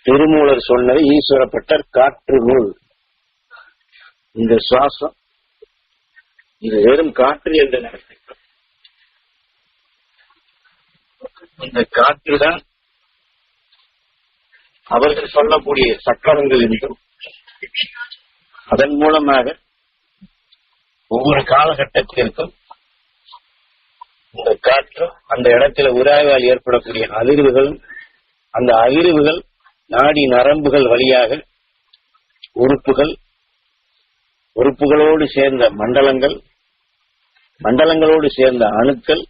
திருமூலர் சொன்னது ஈஸ்வரப்பட்டர் காற்று நூல். இந்த சுவாசம் இது வெறும் காற்று என்ற நேரத்தில் இந்த காற்றுதான் அவர்கள் சொல்லக்கூடிய சக்கரங்கள் என்றும் அதன் மூலமாக ஒவ்வொரு காலகட்டத்திற்கும் இந்த காற்று அந்த இடத்துல உராய்வால் ஏற்படக்கூடிய அதிர்வுகளும் அந்த அதிர்வுகள் நாடி நரம்புகள் வழியாக உறுப்புகளோடு சேர்ந்த மண்டலங்கள், மண்டலங்களோடு சேர்ந்த அணுக்கள்,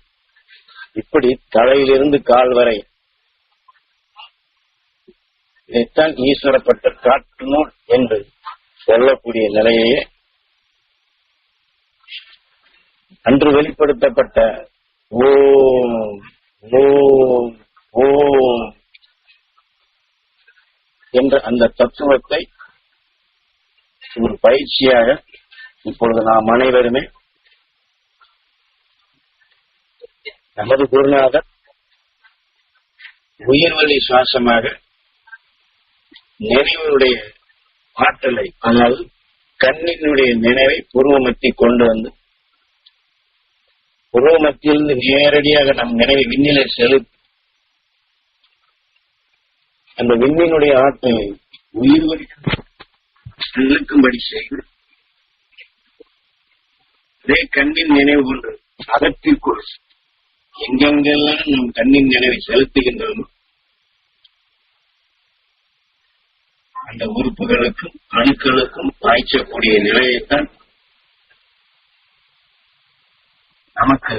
இப்படி தலையிலிருந்து கால் வரை இதைத்தான் ஈஸ்வரப்பட்ட காற்று நூல் என்று சொல்லக்கூடிய நிலையே அன்று வெளிப்படுத்தப்பட்ட ஓம் ஓம் ஓம் என்ற அந்த தத்துவத்தை ஒரு பயிற்சியாக இப்பொழுது நாம் அனைவருமே நமது குருநாதர் உயிர்வழி சுவாசமாக நினைவுடைய ஆற்றலை, அதாவது கண்ணினுடைய நினைவை புருவமத்தி கொண்டு வந்து புருவமத்தியிலிருந்து நேரடியாக நம் நினைவை விண்ணிலை செலுத்தி அந்த விண்ணினுடைய ஆற்றலை உயிர்வழி இழுக்கும்படி செய்து அதே கண்ணின் நினைவு கொண்டு அகத்திற்குள் எங்கெங்கெல்லாம் நம் கண்ணின் நினைவை செலுத்துகின்றோமோ அந்த உறுப்புகளுக்கும் அணுக்களுக்கும் பாய்ச்சக்கூடிய நிலையைத்தான் நமக்கு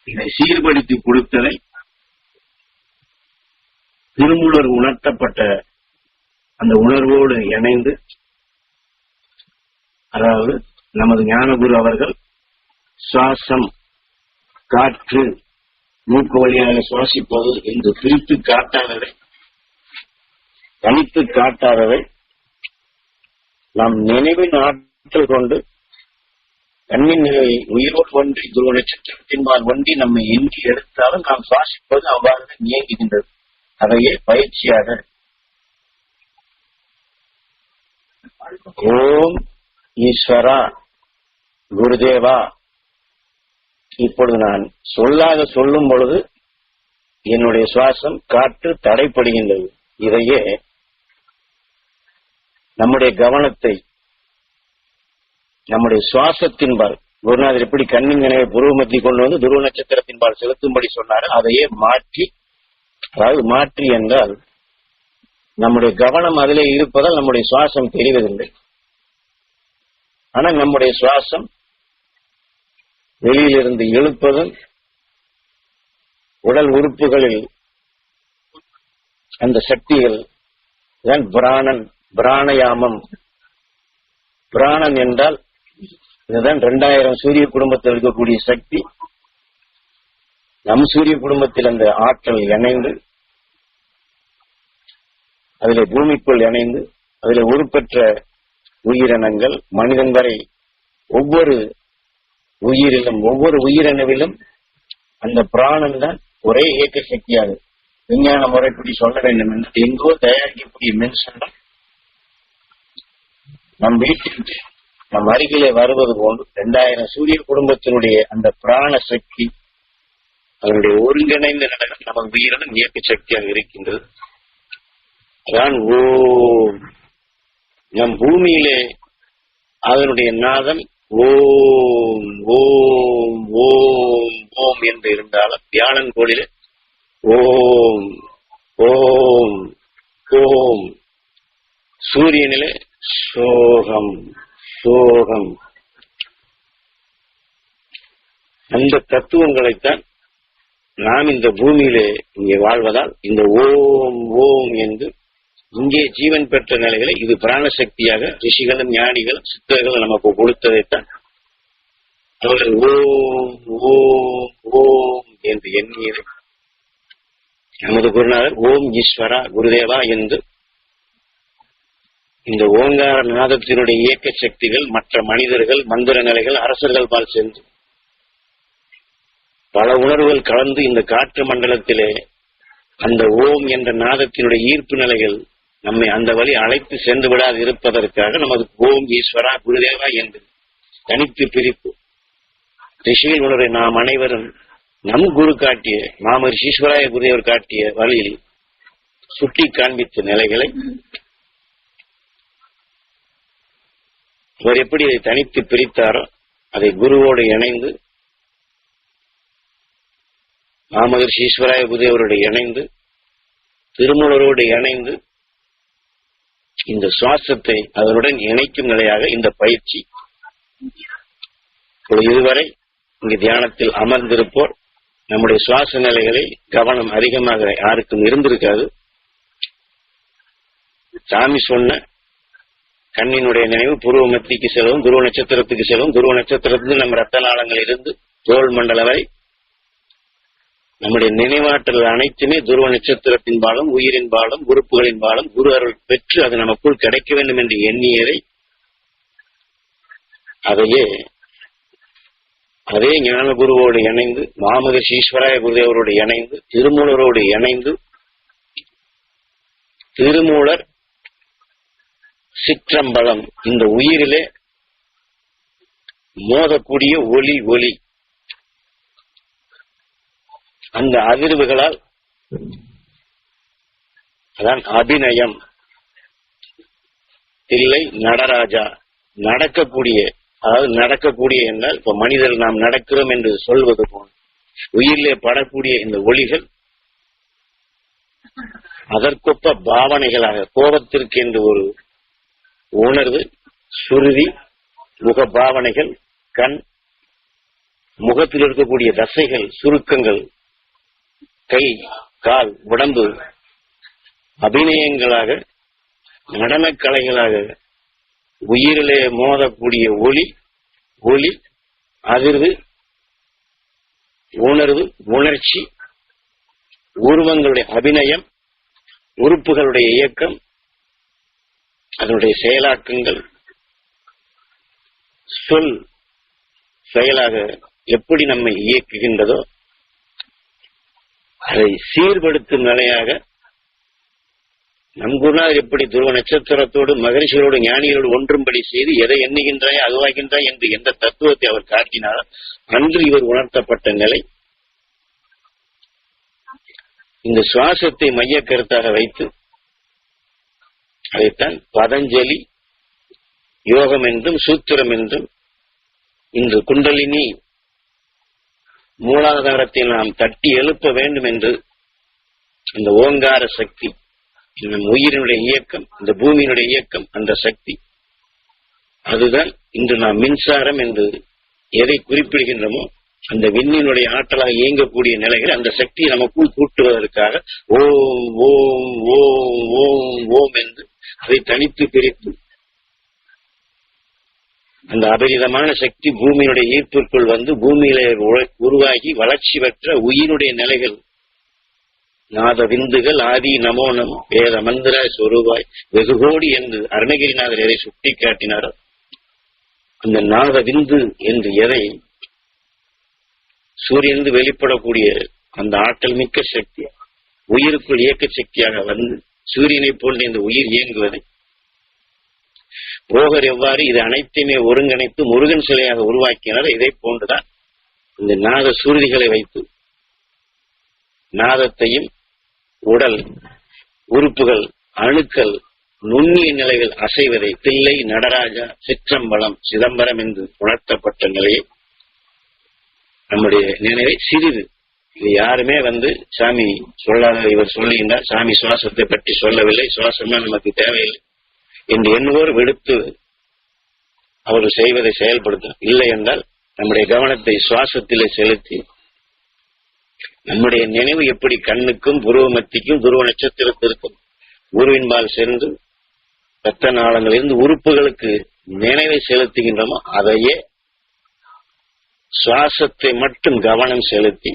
இதை சீர்படுத்தி கொடுத்ததை திருமூலர் உணர்த்தப்பட்ட அந்த உணர்வோடு இணைந்து, அதாவது நமது ஞானகுரு அவர்கள் சுவாசம் காற்று மூக்கு வழியாக சுவாசிப்பது என்று பிரித்து காட்டாதவை, தனித்து காட்டாதவை நாம் நினைவின் ஆற்றல் கொண்டு கண்ணின் நிலையை உயிரோடு ஒன்றி துருவ நட்சத்திரத்தின்பால் ஒன்றி நம்மை எண்ணி எடுத்தாலும் நாம் சுவாசிப்பது அவ்வாறு இயங்குகின்றது. அதையே பயிற்சியாக ஓம் ஈஸ்வரா குருதேவா, இப்பொழுது நான் சொல்லாக சொல்லும் பொழுது என்னுடைய சுவாசம் காற்று தடைப்படுகின்றது. இதையே நம்முடைய கவனத்தை நம்முடைய சுவாசத்தின்பால் குருநாதர் எப்படி கண்ணின் நினைவை புருவமத்தி கொண்டு வந்து துருவ நட்சத்திரத்தின்பால் செலுத்தும்படி சொன்னார். அதையே மாற்றி, அதாவது மாற்றி என்றால் நம்முடைய கவனம் அதிலே இருப்பதால் நம்முடைய சுவாசம் தெரிவதில்லை. ஆனால் நம்முடைய சுவாசம் வெளியிலிருந்து இழுப்பதும் உடல் உறுப்புகளில் அந்த சக்திகள் தான் பிராணன், பிராணயாமம். பிராணன் என்றால் இதுதான் 2000 சூரிய குடும்பத்தில் இருக்கக்கூடிய சக்தி. நம் சூரிய குடும்பத்தில் அந்த ஆற்றல் இணைந்து அதிலே பூமிக்குள் இணைந்து அதிலே உருப்பெற்ற உயிரினங்கள் மனிதன் வரை ஒவ்வொரு உயிரிலும் ஒவ்வொரு உயிரினவிலும் அந்த பிராணன் தான் ஒரே இயக்க சக்தியாகும். விஞ்ஞான முறைப்படி சொல்ல வேண்டும் என்று எங்கோ தயாரிக்கக்கூடிய மின்சாரம் நம் வீட்டிற்கு நம் அருகிலே வருவது போன்று 2000 சூரிய குடும்பத்தினுடைய அந்த பிராண சக்தி அதனுடைய ஒருங்கிணைந்த நடனம் நமது உயிரினம் இயக்க சக்தியாக இருக்கின்றது. தான் ஓம். நம் பூமியிலே அதனுடைய நாதம் ஓம் ஓம் ஓம் ஓம் என்று இருந்தாலும் தியானன் கோளிலே ஓம் ஓம் ஓம், சூரியனிலே சோகம் சோகம். அந்த தத்துவங்களைத்தான் நாம் இந்த பூமியிலே இங்கே வாழ்வதால் இந்த ஓம் ஓம் என்று இங்கே ஜீவன் பெற்ற நிலைகளை இது பிராணசக்தியாக ரிஷிகளும் ஞானிகளும் சித்தர்களும் நமக்கு கொடுத்ததைத்தான் அவர்கள் ஓம் ஓம் ஓம் என்று எண்ணியது. நமது குருநாதர் ஓம் ஈஸ்வரா குருதேவா என்று இந்த ஓங்கார நாதத்தினுடைய இயக்க சக்திகள் மற்ற மனிதர்கள், மந்திர நிலைகள், அரசர்கள் பால் சென்று பல உணர்வுகள் கலந்து இந்த காற்று மண்டலத்திலே அந்த ஓம் என்ற நாதத்தினுடைய ஈர்ப்பு நிலைகள் நம்மை அந்த வழி அழைத்து சென்று விடாது இருப்பதற்காக நமது ஓம் ஈஸ்வரா குருதேவா என்று தனித்து பிரிப்பு ரிஷிகள் உணர்வை நாம் அனைவரும் நம் குரு காட்டிய மாமரிஷி ஈஸ்வராய குருதேவர் காட்டிய வழியில் சுட்டி காண்பித்த நிலைகளை அவர் எப்படி அதை தனித்து பிரித்தாரோ அதை குருவோடு இணைந்து மாமரிஷி ஈஸ்வராய குருதேவரோடு இணைந்து திருமூலரோடு இணைந்து இந்த சுவாசத்தை அதனுடன் இணைக்கும் நிலையாக இந்த பயிற்சி இதுவரை இங்கு தியானத்தில் அமர்ந்திருப்போர் நம்முடைய சுவாச நிலைகளை கவனம் அதிகமாக யாருக்கும் இருந்திருக்காது. சாமி சொன்ன கண்ணினுடைய நினைவு புருவ மத்திக்கு செல்லும், துருவ நட்சத்திரத்துக்கு செல்லும், துருவ நட்சத்திரத்திலிருந்து நம்ம ரத்த நாளங்கள் இருந்து தோல் மண்டல வரை நம்முடைய நினைவாற்றல் அனைத்துமே துருவ நட்சத்திரத்தின் பாலம், உயிரின் பாலம், உறுப்புகளின் பாலம், குரு அருள் பெற்று அது நமக்குள் கிடைக்க வேண்டும் என்று எண்ணியதை அதே ஞான குருவோடு இணைந்து மாமரிஷி ஈஸ்வராய குருதேவரோடு இணைந்து திருமூலரோடு இணைந்து திருமூலர் சிற்றம்பலம் இந்த உயிரிலே மோதக்கூடிய ஒளி அந்த அதிர்வுகளால் அதான் அபிநயம் இல்லை நடராஜா நடக்கக்கூடிய, அதாவது நடக்கக்கூடிய என்றால் இப்ப மனிதர் நாம் நடக்கிறோம் என்று சொல்வது போல் உயிரிலே படக்கூடிய இந்த ஒளிகள் அதற்கொப்ப பாவனைகளாக கோபத்திற்கு என்று ஒரு உணர்வு, சுருதி, முக பாவனைகள், கண், முகத்தில் இருக்கக்கூடிய தசைகள், சுருக்கங்கள், கை, கால், உடம்பு அபிநயங்களாக, நடனக் கலைகளாக உயிரிலே மோதக்கூடிய ஒளி, அதிர்வு, உணர்வு, உணர்ச்சி, உருவங்களுடைய அபிநயம், உறுப்புகளுடைய இயக்கம், அதனுடைய செயலாக்கங்கள், சொல் செயலாக எப்படி நம்மை இயக்குகின்றதோ அதை சீர்படுத்தும் நிலையாக நம் குருநாதர் எப்படி துருவ நட்சத்திரத்தோடு மகரிஷிகளோடு ஞானிகளோடு ஒன்றும்படி செய்து எதை எண்ணுகின்றாய் அதுவாகின்றாய் என்று எந்த தத்துவத்தை அவர் காட்டினாரோ அன்று இவர் உணர்த்தப்பட்ட நிலை இந்த சுவாசத்தை மைய கருத்தாக வைத்து அதைத்தான் பதஞ்சலி யோகம் என்றும் சூத்திரம் என்றும் இன்று குண்டலினி மூலாதாரத்தை நாம் தட்டி எழுப்ப வேண்டும் என்று அந்த ஓங்கார சக்தி, நம் உயிரினுடைய இயக்கம், இந்த பூமியினுடைய இயக்கம், அந்த சக்தி அதுதான் இன்று நாம் மின்சாரம் என்று எதை குறிப்பிடுகின்றோமோ அந்த விண்ணினுடைய ஆற்றலாக இயங்கக்கூடிய நிலைகள் அந்த சக்தியை நமக்குள் கூட்டுவதற்காக ஓம் ஓம் ஓம் ஓம் ஓம் என்று அதை தனித்து பிரித்து அந்த அபரிதமான சக்தி பூமியினுடைய ஈர்ப்பிற்குள் வந்து பூமியிலே உருவாகி வளர்ச்சி பெற்ற உயிரினுடைய நிலைகள் நாத விந்துகள் ஆதி நமோ நமோ வேத மந்திர சொருவாய் வெகுகோடி என்று அருணகிரிநாதர் எதை சுட்டி காட்டினாரோ அந்த நாத விந்து என்று எதை சூரியனிலிருந்து வெளிப்படக்கூடிய அந்த ஆற்றல் மிக்க சக்தி உயிருக்குள் இயக்க சக்தியாக வந்து சூரியனை போன்ற இந்த உயிர் இயங்குவதை போகர் எவ்வாறு இது அனைத்தையுமே ஒருங்கிணைத்து முருகன் சிலையாக உருவாக்கினார், இதை போன்றுதான் இந்த நாத சுருதிகளை வைத்து நாதத்தையும் உடல் உறுப்புகள் அணுக்கள் நுண்ணிய நிலைகள் அசைவதை தில்லை நடராஜா சிற்றம்பலம் சிதம்பரம் என்று உணர்த்தப்பட்ட நிலையை நம்முடைய நினைவை சிறிது இது யாருமே வந்து சாமி சொல்லாத இவர் சொல்லுகின்றார், சாமி சுவாசத்தை பற்றி சொல்லவில்லை, சுவாசமே நமக்கு தேவையில்லை என்று எண்ணுவோர் விடுத்து அவர்கள் செய்வதை செயல்படுத்தும். இல்லை என்றால் நம்முடைய கவனத்தை சுவாசத்திலே செலுத்தி நம்முடைய நினைவு எப்படி கண்ணுக்கும் புருவ மத்திக்கும் துருவ நட்சத்திரத்திற்கும் குருவின்பால் சென்று ரத்த நாளங்களிலிருந்து உறுப்புகளுக்கு நினைவை செலுத்துகின்றோமோ அதையே சுவாசத்தை மட்டும் கவனம் செலுத்தி,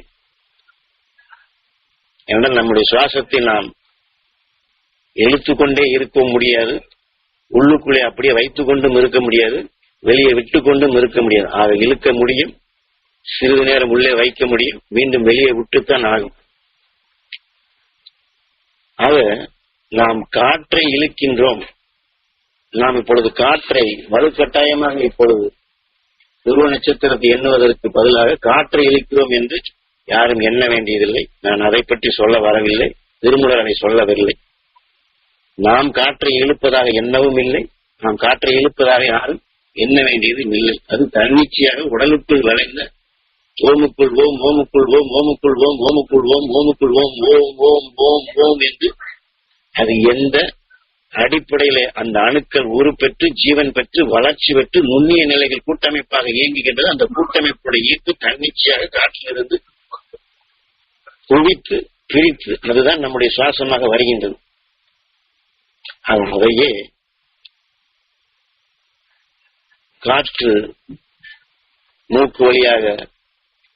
என்றால் நம்முடைய சுவாசத்தை நாம் இழுத்துக்கொண்டே இருக்க முடியாது, உள்ளுக்குள்ளே அப்படியே வைத்துக் கொண்டும் இருக்க முடியாது, வெளியே விட்டு கொண்டும் இருக்க முடியாது. ஆக இழுக்க முடியும், சிறிது நேரம் உள்ளே வைக்க முடியும், மீண்டும் வெளியே விட்டுத்தான் ஆகும். ஆக நாம் காற்றை இழுக்கின்றோம். நாம் இப்பொழுது காற்றை வலுக்கட்டாயமாக இப்பொழுது துருவ நட்சத்திரத்தை எண்ணுவதற்கு பதிலாக காற்றை இழுக்கிறோம் என்று யாரும் எண்ண வேண்டியதில்லை. நான் அதை பற்றி சொல்ல வரவில்லை. திருமூலர் அதை சொல்லவில்லை. நாம் காற்றை இழுப்பதாக எண்ணவும் இல்லை, நாம் காற்றை இழுப்பதாக யாரும் எண்ண வேண்டியதும் இல்லை. அது தன்னிச்சையாக உடலுக்குள் விளைந்த ஓமுக்குள் ஓம், ஓமுக்குள் ஓம், ஓமுக்குள் ஓம், ஓமுக்குள் ஓம், ஓமுக்குள் ஓம், ஓம் ஓம் ஓம் ஓம் என்று அது எந்த அடிப்படையில அந்த அணுக்கள் உருப்பெற்று ஜீவன் பெற்று வளர்ச்சி பெற்று நுண்ணிய நிலைகள் கூட்டமைப்பாக இயங்குகின்றது. அந்த கூட்டமைப்புடைய ஈர்ப்பு தன்னிச்சையாக காற்றிலிருந்து குவித்து பிரித்து அதுதான் நம்முடைய சுவாசமாக வருகின்றது. அது முறையே காற்று மூக்கு வழியாக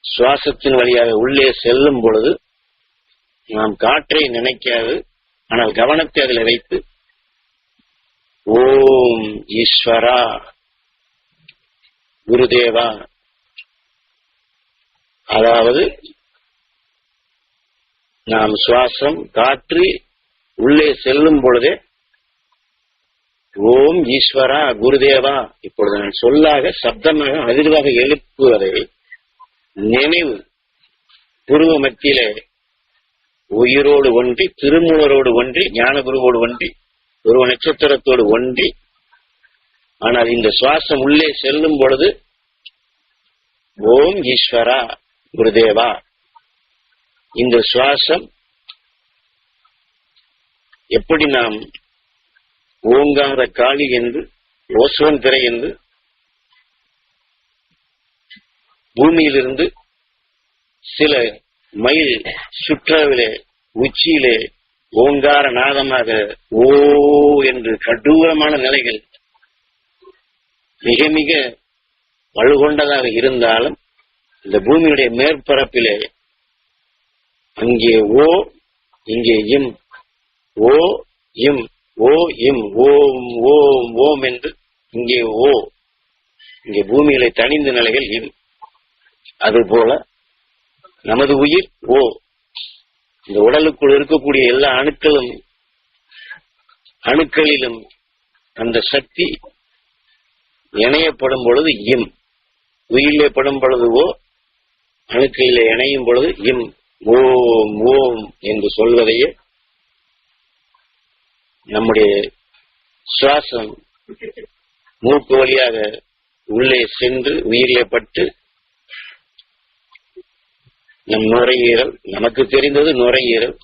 சுவாசத்தின் வழியாக உள்ளே செல்லும் பொழுது நாம் காற்றை நினைக்காது, ஆனால் கவனத்தை அதில் வைத்து ஓம் ஈஸ்வரா குருதேவா, அதாவது நாம் சுவாசம் காற்று உள்ளே செல்லும் பொழுதே ஓம் ஈஸ்வரா குருதேவா, இப்பொழுது நான் சொல்லாக சப்தமாக அதிர்வாக எழுப்புவதை நினைவு புருவ மத்தியிலே உயிரோடு ஒன்றி திருமூலரோடு ஒன்றி ஞானகுருவோடு ஒன்றி துருவ நட்சத்திரத்தோடு ஒன்றி, ஆனால் இந்த சுவாசம் உள்ளே செல்லும் பொழுது ஓம் ஈஸ்வரா குருதேவா. இந்த சுவாசம் எப்படி நாம் ஓங்கார காளி என்று ஓசோன் திரை என்று பூமியிலிருந்து சில மைல் சுற்றவிலே உச்சியிலே ஓங்கார நாதமாக ஓ என்று கடூரமான நிலைகள் மிக மிக வலுகொண்டதாக இருந்தாலும் இந்த பூமியுடைய மேற்பரப்பிலே அங்கே ஓ, இங்கே இம், ஓ இம், ஓ இம், ஓம் ஓம் ஓம் என்று இங்கே ஓ, இங்கே பூமியிலே தனிந்த நிலைகள் இம். அதுபோல நமது உயிர் ஓ, இந்த உடலுக்குள் இருக்கக்கூடிய எல்லா அணுக்களிலும் அந்த சக்தி இணையப்படும் பொழுது இம், உயிரிலே படும் பொழுது ஓ, அணுக்களிலே இணையும் பொழுது இம், ஓம் ஓம் என்று சொல்வதையே நம்முடைய சுவாசம் மூக்கு வழியாக உள்ளே சென்று உயிரிலே பட்டு நம் நுரையீரல், நமக்கு தெரிந்தது நுரையீரல்,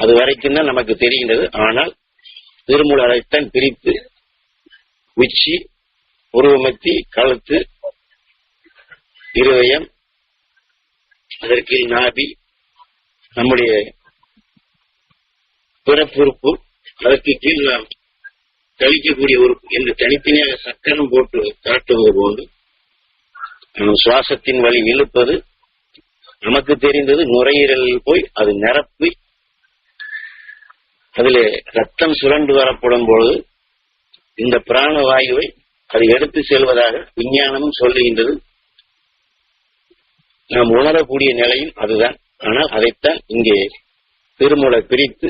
அது வரைக்கும் தான் நமக்கு தெரிகின்றது. ஆனால் திருமூலர் அதைத்தான் பிரித்து உச்சி, உருவமத்தி, கழுத்து, இருதயம், அதற்கு நாபி, நம்முடைய பிறப்புறுப்பு, அதற்கு கீழ் நாம் கழிக்கக்கூடிய உறுப்பு என்று தனித்தனியாக சக்கரம் போட்டு காட்டுவது போன்று நம் சுவாசத்தின் வழி இழுப்பது நமக்கு தெரிந்தது நுரையீரலில் போய் அது நிரப்பி அதிலே ரத்தம் சுரண்டு வரப்படும் பொழுது இந்த பிராணவாயுவை அது எடுத்து செல்வதாக விஞ்ஞானமும் சொல்லுகின்றது. நாம் உணரக்கூடிய நிலையும் அதுதான். ஆனால் அதைத்தான் இங்கே திருமூலர் பிரித்து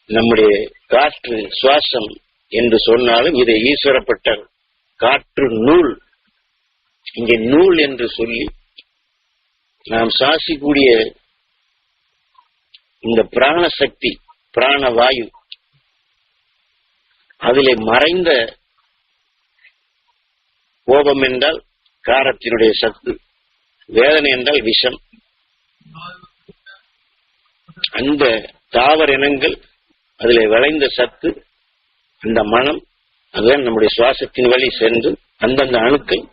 நம்முடைய காற்று சுவாசம் என்று சொன்னாலும் இதை ஈஸ்வரப்பட்ட காற்று நூல், இங்கே நூல் என்று சொல்லி நாம் சுவாசிக்கூடிய இந்த பிராணசக்தி, பிராணவாயு, அதிலே மறைந்த கோபம் என்றால் காரத்தினுடைய சத்து, வேதனை என்றால் விஷம், அந்த தாவர இனங்கள் அதிலே விளைந்த சத்து, அந்த மனம், அதுதான் நம்முடைய சுவாசத்தின் வழி சென்று அந்தந்த அணுக்கள்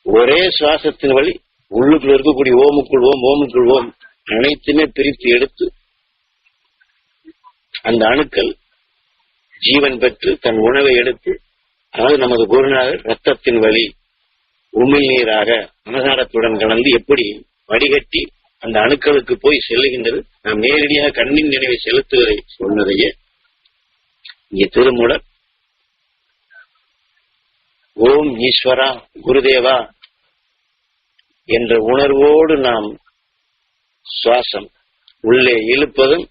ஒரே சுவாசத்தின் வழி உள்ளுக்குள் இருக்கக்கூடிய ஓமுக்குள் ஓம், ஓமுக்குள் ஓம் அனைத்துமே பிரித்து எடுத்து அந்த அணுக்கள் ஜீவன் பெற்று தன் உணவை எடுத்து, அதாவது நமது குருநாதர் ரத்தத்தின் வழி உமிழ்நீராக ஆகாரத்துடன் கலந்து எப்படி வடிகட்டி அந்த அணுக்களுக்கு போய் செல்லுகின்றது. நாம் நேரடியாக கண்ணின் நினைவை செலுத்துவதை சொன்னதையே இங்கே திருமூலர் ஓம் ஈஸ்வரா குருதேவா என்ற உணர்வோடு நாம் சுவாசம் உள்ளே இழுப்பதும்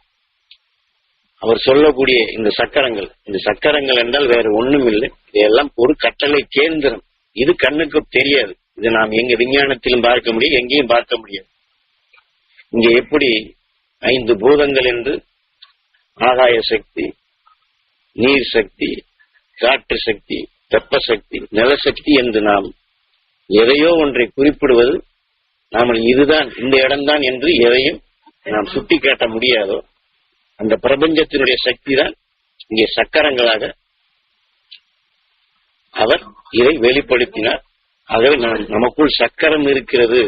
அவர் சொல்லக்கூடிய இந்த சக்கரங்கள் என்றால் வேற ஒண்ணும் இல்லை. இதெல்லாம் ஒரு கட்டளை கேந்திரம். இது கண்ணுக்கு தெரியாது. இது நாம் எங்க விஞ்ஞானத்திலும் பார்க்க முடியும், எங்கேயும் பார்க்க முடியாது. இங்க எப்படி 5 பூதங்கள் என்று ஆகாய சக்தி, நீர் சக்தி, காற்று சக்தி, வெப்ப சக்தி, நிலசக்தி என்று நாம் எதையோ ஒன்றை குறிப்பிடுவது, நாம் இதுதான் இந்த இடம்தான் என்று எதையும் நாம் சுட்டி காட்ட முடியாதோ அந்த பிரபஞ்சத்தினுடைய சக்தி தான் இங்கே சக்கரங்களாக அவர் இதை வெளிப்படுத்தினார். ஆகவே நமக்குள் சக்கரம் இருக்கிறது,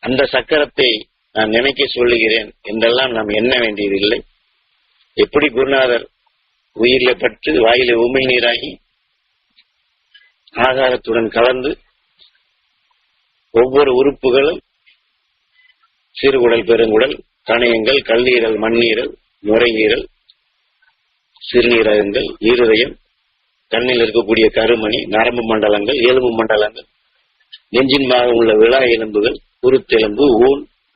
அந்த சக்கரத்தை நான் நினைக்க சொல்லுகிறேன் என்றெல்லாம் நாம் எண்ண வேண்டியதில்லை. எப்படி குருநாதர் உயிரில பட்டு வாயில உமிழ்நீராகி ஆகாரத்துடன் கலந்து ஒவ்வொரு உறுப்புகளும் சிறுகுடல், பெருங்குடல், கணையங்கள், கல்லீரல், மண்ணீரல், நுரையீரல், சிறுநீரகங்கள், இருதயம், கண்ணில் இருக்கக்கூடிய கருமணி, நரம்பு மண்டலங்கள், எலும்பு மண்டலங்கள், நெஞ்சின் பாகம் உள்ள விழா எலும்புகள், குருத்தெலும்பு,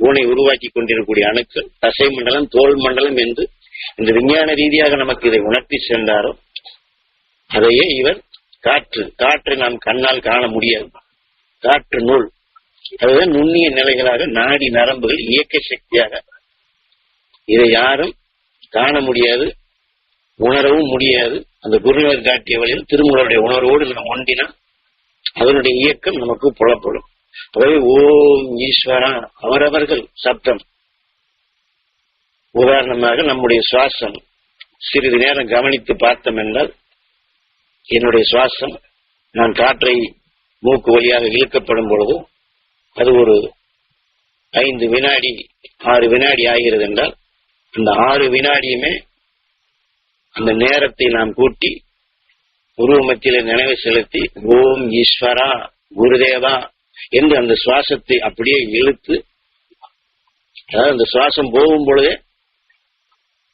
ஊனை உருவாக்கி கொண்டிருக்கக்கூடிய அணுக்கள், தசை மண்டலம், தோல் மண்டலம் என்று இந்த விஞ்ஞான ரீதியாக நமக்கு இதை உணர்த்தி சென்றாரோ அதையே இவர் காற்றை நாம் கண்ணால் காண முடியாது. காற்று நூல், அதுதான் நுண்ணிய நிலைகளாக நாடி நரம்புகள் இயக்க சக்தியாக, இதை யாரும் காண முடியாது, உணரவும் முடியாது. அந்த குருநாதர் காட்டிய வழியில் திருமூலருடைய உணர்வோடு நாம் ஒன்றினால் அதனுடைய இயக்கம் நமக்கு புலப்படும். அதாவது ஓம் ஈஸ்வரா அவரவர்கள் சப்தம். உதாரணமாக நம்முடைய சுவாசம் சிறிது நேரம் கவனித்து பார்த்தோம் என்றால், என்னுடைய சுவாசம் நான் காற்றை மூக்கு வழியாக இழுக்கப்படும் பொழுது அது ஒரு 5 வினாடி 6 வினாடி ஆகிறது என்றால், அந்த 6 வினாடியுமே அந்த நேரத்தை நாம் கூட்டி உருவ மத்தியில நினைவு செலுத்தி ஓம் ஈஸ்வரா குருதேவா என்று அந்த சுவாசத்தை அப்படியே இழுத்து, அதாவது அந்த சுவாசம் போகும் பொழுதே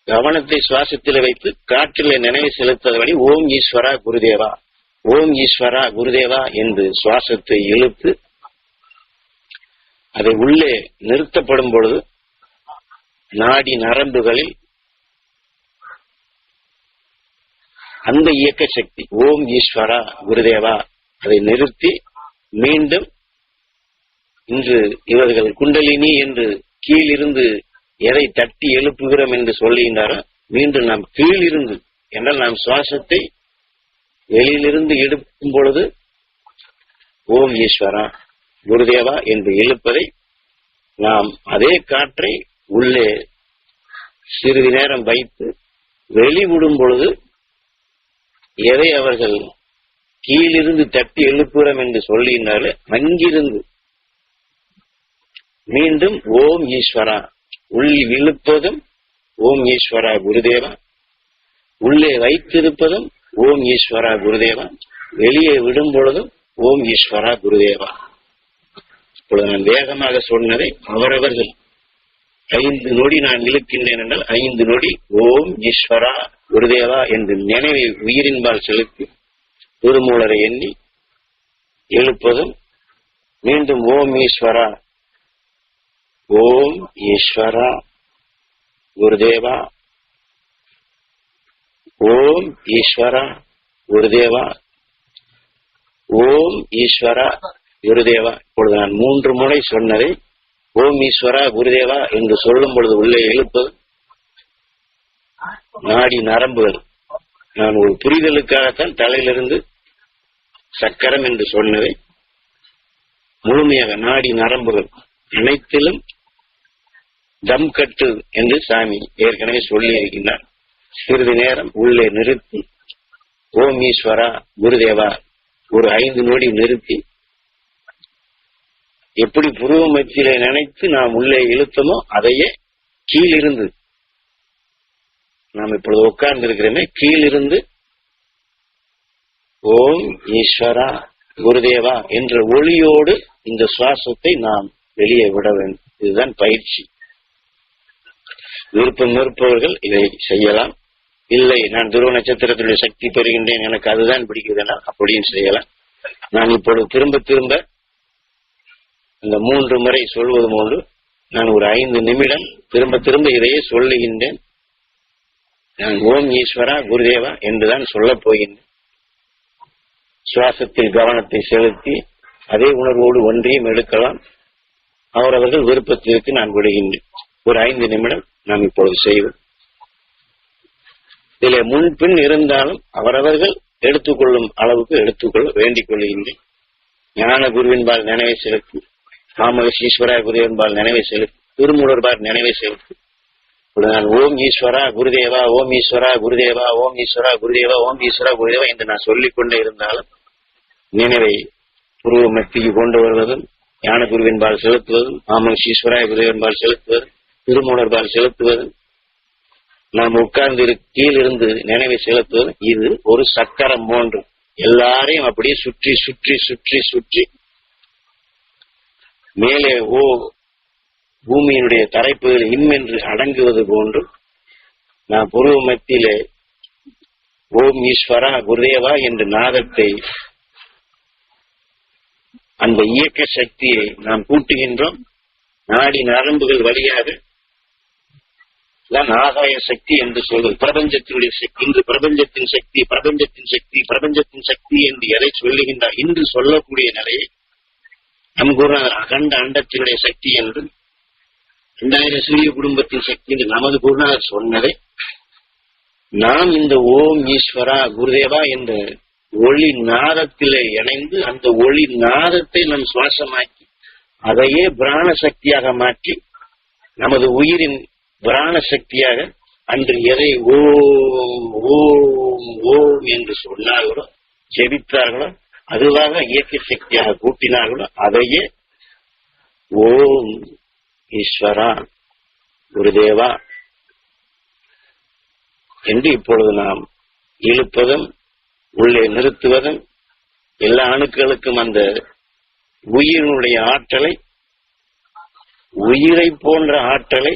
கவனத்தை சுவாசத்தில் வைத்து காற்றிலே நினைவு செலுத்தபடி ஓம் ஈஸ்வரா குருதேவா, ஓம் ஈஸ்வரா குருதேவா என்று சுவாசத்தை இழுத்து அதை உள்ளே நிறுத்தப்படும் பொழுது நாடி நரம்புகளில் அந்த இயக்க சக்தி ஓம் ஈஸ்வரா குருதேவா அதை நிறுத்தி மீண்டும் இன்று இவர்கள் குண்டலினி என்று கீழிருந்து எதை தட்டி எழுப்புகிறோம் என்று சொல்லுகின்றாரோ, மீண்டும் நாம் கீழிருந்து என்றால் நாம் சுவாசத்தை வெளியிலிருந்து எழுப்பும் பொழுது ஓம் ஈஸ்வரா குருதேவா என்று எழுப்பதை நாம் அதே காற்றை உள்ளே சிறிது நேரம் வைத்து வெளிவிடும் பொழுது எதை அவர்கள் கீழிருந்து தட்டி எழுப்புகிறோம் என்று சொல்லுகின்றார்கள், அங்கிருந்து மீண்டும் ஓம் ஈஸ்வரா உள்ளி இழுப்பதும் ஓம் ஈஸ்வரா குருதேவா, உள்ளே வைத்திருப்பதும் ஓம் ஈஸ்வரா குருதேவா, வெளியே விடும் பொழுதும் ஓம் ஈஸ்வரா குருதேவா. இப்பொழுது நான் வேகமாக சொன்னதை அவரவர்கள் 5 நொடி நான் இழுக்கின்றேன் என்றால் 5 நொடி ஓம் ஈஸ்வரா குருதேவா என்று நினைவை உயிரின்பால் செலுத்தி திருமூலரை எண்ணி எழுப்பதும் மீண்டும் ஓம் ஈஸ்வரா ஓம் ஈஸ்வரா குருதேவா, ஓம் ஈஸ்வரா குருதேவா, ஓம் ஈஸ்வரா குருதேவா. இப்பொழுது நான் 3 முறை சொன்னதை ஓம் ஈஸ்வரா குருதேவா என்று சொல்லும் பொழுது உள்ளே எழுப்பது நாடி நரம்புகள். நான் ஒரு புரிதலுக்காகத்தான் தலையிலிருந்து சக்கரம் என்று சொன்னதை முழுமையாக நாடி நரம்புகள் அனைத்திலும் தம் கட்டு என்று சாமி ஏற்கனவே சொல்லி இருக்கின்றார். சிறிது நேரம் உள்ளே நிறுத்தி ஓம் ஈஸ்வரா குருதேவா ஒரு 5 நொடி நிறுத்தி எப்படி புருவ மத்தியிலே நினைத்து நாம் உள்ளே இழுத்தமோ அதையே கீழிருந்து நாம் இப்பொழுது உட்கார்ந்து இருக்கிறோமே, கீழிருந்து ஓம் ஈஸ்வரா குருதேவா என்ற ஒளியோடு இந்த சுவாசத்தை நாம் வெளியே விட வேண்டும். இதுதான் பயிற்சி. விருப்பம் இருப்பவர்கள் இதை செய்யலாம். இல்லை, நான் துருவ நட்சத்திரத்துடைய சக்தி பெறுகின்றேன், எனக்கு அதுதான் பிடிக்குதுன்னா அப்படியும் செய்யலாம். நான் இப்பொழுது திரும்ப திரும்ப இந்த 3 முறை சொல்வது போன்று நான் ஒரு 5 நிமிடம் திரும்ப திரும்ப இதையே சொல்லுகின்றேன். நான் ஓம் ஈஸ்வரா குருதேவா என்றுதான் சொல்லப் போகின்றேன். சுவாசத்தில் கவனத்தை செலுத்தி அதே உணர்வோடு ஒன்றையும் எடுக்கலாம். அவரவர்கள் விருப்பத்திற்கு நான் விடுகின்றேன். ஒரு 5 நிமிடம் நாம் இப்பொழுது செய்வோம். இதிலே முன்பின் இருந்தாலும் அவரவர்கள் எடுத்துக்கொள்ளும் அளவுக்கு எடுத்துக்கொள்ள வேண்டிக் கொள்கின்றேன். ஞான குருவின்பால் நினைவை செலுத்தி, மாமகேஷ் ஈஸ்வரா குருவின்பால் நினைவை செலுத்தி, திருமூலர்பால் நினைவை செலுத்தி நான் ஓம் ஈஸ்வரா குருதேவா, ஓம் ஈஸ்வரா குருதேவா, ஓம் ஈஸ்வரா குருதேவா, ஓம் ஈஸ்வரா குருதேவா என்று நான் சொல்லிக் கொண்டே இருந்தாலும் நினைவை புருவ மத்திக்கு கொண்டு வருவதும், ஞான குருவின்பால் செலுத்துவதும், மாமகேஷ் ஈஸ்வரா குருவின்பால் செலுத்துவதும், திருமூலர்பால் செலுத்துவதும், நாம் உட்கார்ந்து கீழிருந்து நினைவை செலுத்துவது, இது ஒரு சக்கரம் போன்று எல்லாரையும் அப்படியே சுற்றி சுற்றி சுற்றி சுற்றி மேலே பூமியினுடைய தரைப்புகளில் இம்மென்று அடங்குவது போன்று நாம் புருவ மத்தியிலே ஓம் ஈஸ்வரா குருதேவா என்ற நாதத்தை, அந்த இயக்க சக்தியை நாம் கூட்டுகின்றோம். நாடி நரம்புகள் வழியாக தான் ஆகாய சக்தி என்று சொல்வது. பிரபஞ்சத்தினுடைய சக்தி, இன்று பிரபஞ்சத்தின் சக்தி, பிரபஞ்சத்தின் சக்தி, பிரபஞ்சத்தின் சக்தி என்று எதை சொல்லுகின்றார்? இன்று சொல்லக்கூடிய நிலையை நம் குருநாதர் அகண்ட அண்டத்தினுடைய சக்தி என்று, 2000 சூரிய குடும்பத்தின் சக்தி என்று நமது குருநாதர் சொன்னதை நாம் இந்த ஓம் ஈஸ்வரா குருதேவா என்ற ஒளி நாதத்திலே இணைந்து அந்த ஒளி நாதத்தை நம் சுவாசமாக்கி அதையே பிராண சக்தியாக மாற்றி நமது உயிரின் பிராண சக்தியாக அன்று எதை ஓம் ஓம் ஓம் என்று சொன்னார்களோ, ஜெபித்தார்களோ, அதுவாக இயக்க சக்தியாக கூட்டினார்களோ அதையே ஓம் ஈஸ்வரா குருதேவா என்று இப்பொழுது நாம் இழுப்பதும் உள்ளே நிறுத்துவதும், எல்லா அணுக்களுக்கும் அந்த உயிரினுடைய ஆற்றலை, உயிரை போன்ற ஆற்றலை,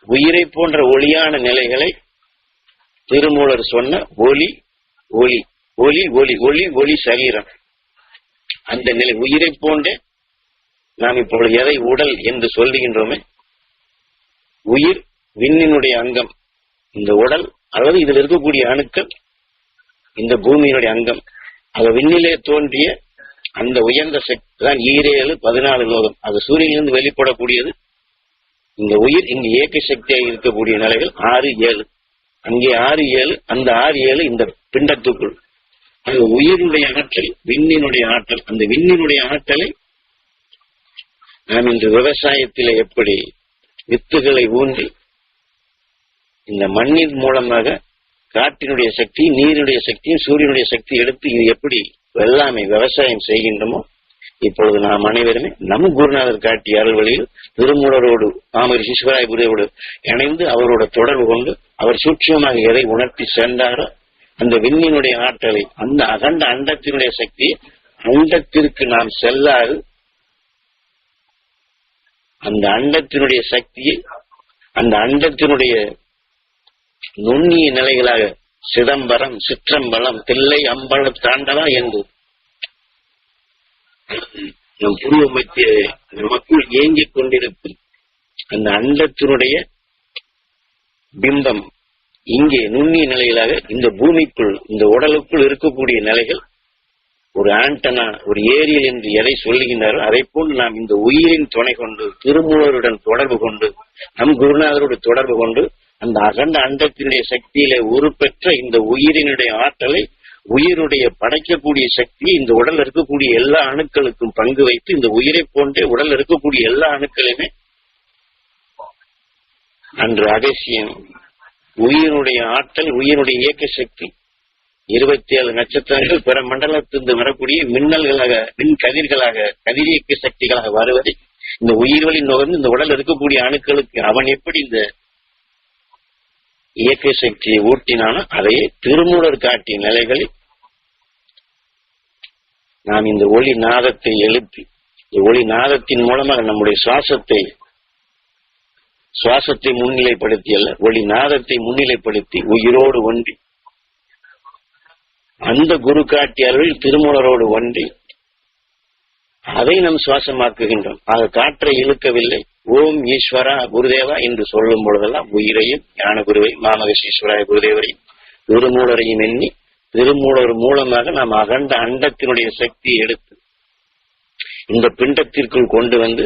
உயிரை போன்ற ஒளியான நிலைகளை திருமூலர் சொன்ன ஒளி ஒளி ஒளி ஒளி ஒளி ஒளி சரீரம், அந்த நிலை உயிரை போன்றே நாம் இப்பொழுது எதை உடல் என்று சொல்லுகின்றோமே, உயிர் விண்ணினுடைய அங்கம், இந்த உடல் அல்லது இதில் இருக்கக்கூடிய அணுக்கள் இந்த பூமியினுடைய அங்கம். அது விண்ணிலே தோன்றிய அந்த உயர்ந்த சக்தி தான் 7 14 லோகம். அது சூரியனிலிருந்து வெளிப்படக்கூடியது. இந்த உயிர் இங்கு இயக்க சக்தியாக இருக்கக்கூடிய நிலைகள் 6 7, அங்கே 6 7, அந்த 6 7 இந்த பிண்டத்துக்குள். அந்த உயிருடைய ஆற்றல், விண்ணினுடைய ஆற்றல், அந்த விண்ணினுடைய ஆற்றலை நாம் இன்று விவசாயத்திலே எப்படி வித்துகளை ஊன்றி இந்த மண்ணின் மூலமாக காற்றினுடைய சக்தி, நீரினுடைய சக்தியும் சூரியனுடைய சக்தி எடுத்து இது எப்படி எல்லாமே விவசாயம் செய்கின்றோமோ, இப்பொழுது நாம் அனைவருமே நம் குருநாதர் காட்டிய அருள் வழியில் திருமூலரோடு மாமகேஷ் ஈஸ்வராய குருவோடு இணைந்து அவரோட தொடர்பு கொண்டு அவர் சூட்சமாக எதை உணர்த்தி சென்றாரோ அந்த விண்ணினுடைய ஆற்றலை, அந்த அகண்ட அண்டத்தினுடைய சக்தியை அண்டத்திற்கு நாம் செல்லாது அந்த அண்டத்தினுடைய சக்தியை அந்த அண்டத்தினுடைய நுண்ணிய நிலைகளாக சிதம்பரம், சிற்றம்பலம், தில்லை, அம்பலம், தாண்டவா என்று நம் புருவ மத்திய நமக்குள் இயங்கிக் கொண்டிருக்கும் அந்த அண்டத்தினுடைய பிம்பம் இங்கே நுண்ணிய நிலைகளாக இந்த பூமிக்குள், இந்த உடலுக்குள் இருக்கக்கூடிய நிலைகள் ஒரு ஆண்டனா, ஒரு ஏரியல் என்று எதை சொல்லுகின்றாரோ அதை போல் நாம் இந்த உயிரின் துணை கொண்டு திருமூலருடன் தொடர்பு கொண்டு நம் குருநாதரோடு தொடர்பு கொண்டு அந்த அகண்ட அண்டத்தினுடைய சக்தியில உருப்பெற்ற இந்த உயிரினுடைய ஆற்றலை, உயிருடைய படைக்கக்கூடிய சக்தி இந்த உடல் இருக்கக்கூடிய எல்லா அணுக்களுக்கும் பங்கு வைத்து இந்த உயிரை போன்றே உடல் இருக்கக்கூடிய எல்லா அணுக்களுமே அன்று அகசியம் உயிரினுடைய ஆற்றல், உயிரினுடைய இயக்க சக்தி 27 நட்சத்திரங்கள் பிற மண்டலத்திலிருந்து வரக்கூடிய மின்னல்களாக, மின் கதிர்களாக, கதிரியக்க சக்திகளாக வருவதை இந்த உயிர்வழி நுகர்ந்து இந்த உடல் இருக்கக்கூடிய அணுக்களுக்கு அவன் எப்படி இந்த இயக்க சக்தியை ஊட்டினானோ அதையே திருமூலர் காட்டிய நிலைகளில் நாம் இந்த ஒளி நாதத்தை எழுப்பி, இந்த ஒளி நாதத்தின் மூலமாக நம்முடைய சுவாசத்தை முன்னிலைப்படுத்தி அல்ல, ஒளி நாதத்தை முன்னிலைப்படுத்தி உயிரோடு ஒன்றி அந்த குரு காட்டிய அளவில் திருமூலரோடு ஒன்றி அதை நாம் சுவாசமாக்குகின்றோம். ஆக காற்றை இழுக்கவில்லை, ஓம் ஈஸ்வரா குருதேவா என்று சொல்லும் பொழுதெல்லாம் உயிரையும் ஞான குருவை மாமகசீஸ்வராய குருதேவரையும் திருமூலரையும் எண்ணி திருமூலர் மூலமாக நாம் அகண்ட அண்டத்தினுடைய சக்தியை எடுத்து இந்த பிண்டத்திற்குள் கொண்டு வந்து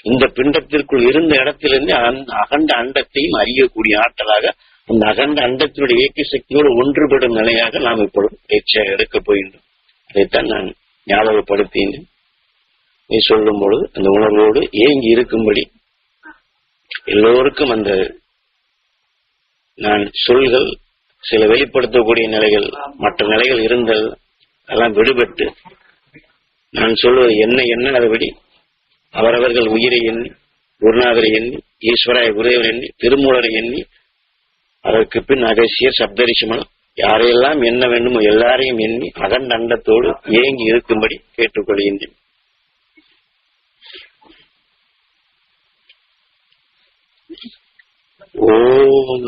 இந்த பிண்டத்திற்குள் இருந்த இடத்திலிருந்து அகண்ட அண்டத்தையும் அறியக்கூடிய ஆற்றலாக அந்த அகண்ட அண்டத்தினுடைய இயக்க சக்தியோடு ஒன்றுபடும் நிலையாக நாம் இப்பொழுது பயிற்சியாக எடுக்கப் போகின்றோம். அதைத்தான் நான் ஞாபகப்படுத்தினேன். நீ சொல்லும் பொழுது அந்த உணர்வோடு ஏங்கி இருக்கும்படி எல்லோருக்கும் அந்த நான் சொல்கள் சில வெளிப்படுத்தக்கூடிய நிலைகள் மற்ற நிலைகள் இருந்தல் எல்லாம் விடுபட்டு நான் சொல்வது என்ன அதுபடி அவரவர்கள் உயிரை எண்ணி குருநாதரை எண்ணி ஈஸ்வராய குருதேவர் எண்ணி திருமூலரை எண்ணி அதற்கு பின் அகசியர் சப்தரிஷிமனம் யாரையெல்லாம் என்ன வேண்டுமோ எல்லாரையும் எண்ணி அகண்ட அண்டத்தோடு ஏங்கி இருக்கும்படி கேட்டுக்கொள்கின்றேன். ஓம்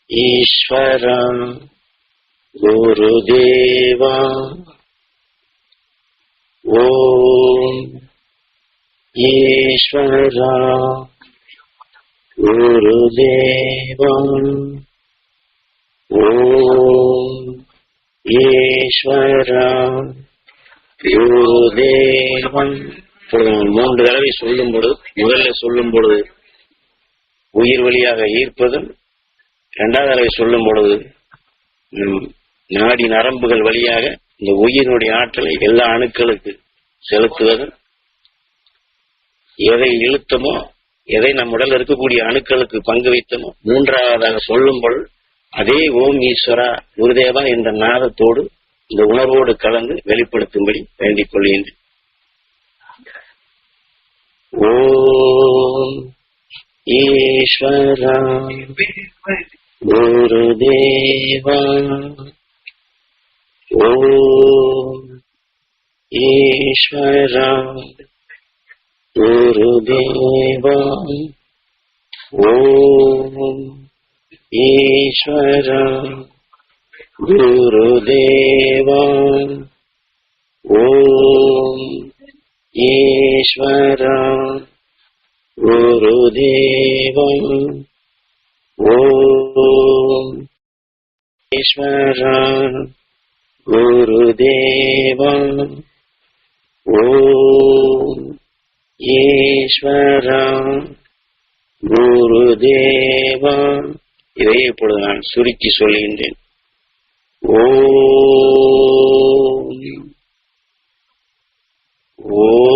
ஈஸ்வரா குருதேவா ஓம் ஈஸ்வரா குருதேவா ஓம் ஈஸ்வரா குருதேவன் 3 தடவை சொல்லும் பொழுது முதல்ல சொல்லும் பொழுது உயிர் வழியாக ஈர்ப்பதும் 2வது தடவை சொல்லும் பொழுது நாடி நரம்புகள் வழியாக இந்த உயிரினுடைய ஆற்றலை எல்லா அணுக்களுக்கு செலுத்துவதும் எதை இழுத்தமோ எதை நம் உடல் இருக்கக்கூடிய அணுக்களுக்கு பங்கு வைத்தமோ 3வதாக சொல்லும் பொழுது அதே ஓம் ஈஸ்வரா குருதேவா என்ற நாதத்தோடு இந்த உணர்வோடு கலந்து வெளிப்படுத்தும்படி வேண்டிக் கொள்கின்றேன். ஓம் ஈஸ்வரா குருதேவா ஓம் ஈஸ்வரா குருதேவா ஓம் ஈஸ்வரா குருதேவா ஓம் ஈஸ்வரா குருதேவா ஓம் ஈஸ்வரா குருதேவா ஓம் ஈஸ்வரா குருதேவா. இதை இப்பொழுது நான் சுருக்கி சொல்கின்றேன். ஓம் ஓம்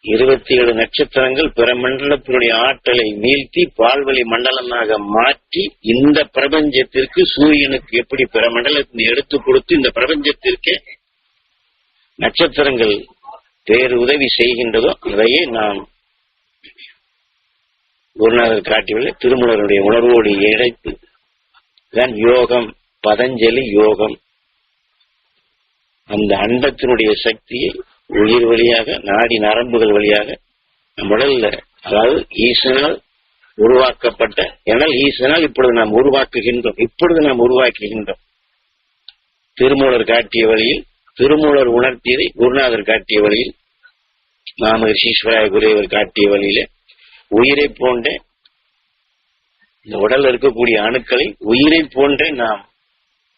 27 நட்சத்திரங்கள் பிற மண்டலத்தினுடைய ஆற்றலை வீழ்த்தி பால்வழி மண்டலமாக மாற்றி இந்த பிரபஞ்சத்திற்கு சூரியனுக்கு எப்படி பிற மண்டலத்தை எடுத்து கொடுத்து இந்த பிரபஞ்சத்திற்கு நட்சத்திரங்கள் வேறு உதவி செய்கின்றதோ அதையே நாம் குருநாதர் காட்டியுள்ள திருமூலருடைய உணர்வோடு இணைத்து தான் யோகம், பதஞ்சலி யோகம். அந்த அண்டத்தினுடைய சக்தியை உயிர் வழியாக, நாடி நரம்புகள் வழியாக நம் உடல்ல, அதாவது ஈசனால் உருவாக்கப்பட்ட, ஏனால் ஈசனால் இப்பொழுது நாம் உருவாக்குகின்றோம். திருமூலர் காட்டிய வழியில், திருமூலர் உணர்த்தியதை குருநாதர் காட்டிய வழியில், மாமகர்ஷீஸ்வராய குருவர் காட்டிய வழியில உயிரை போன்ற இந்த உடல் இருக்கக்கூடிய அணுக்களை உயிரை போன்றே நாம்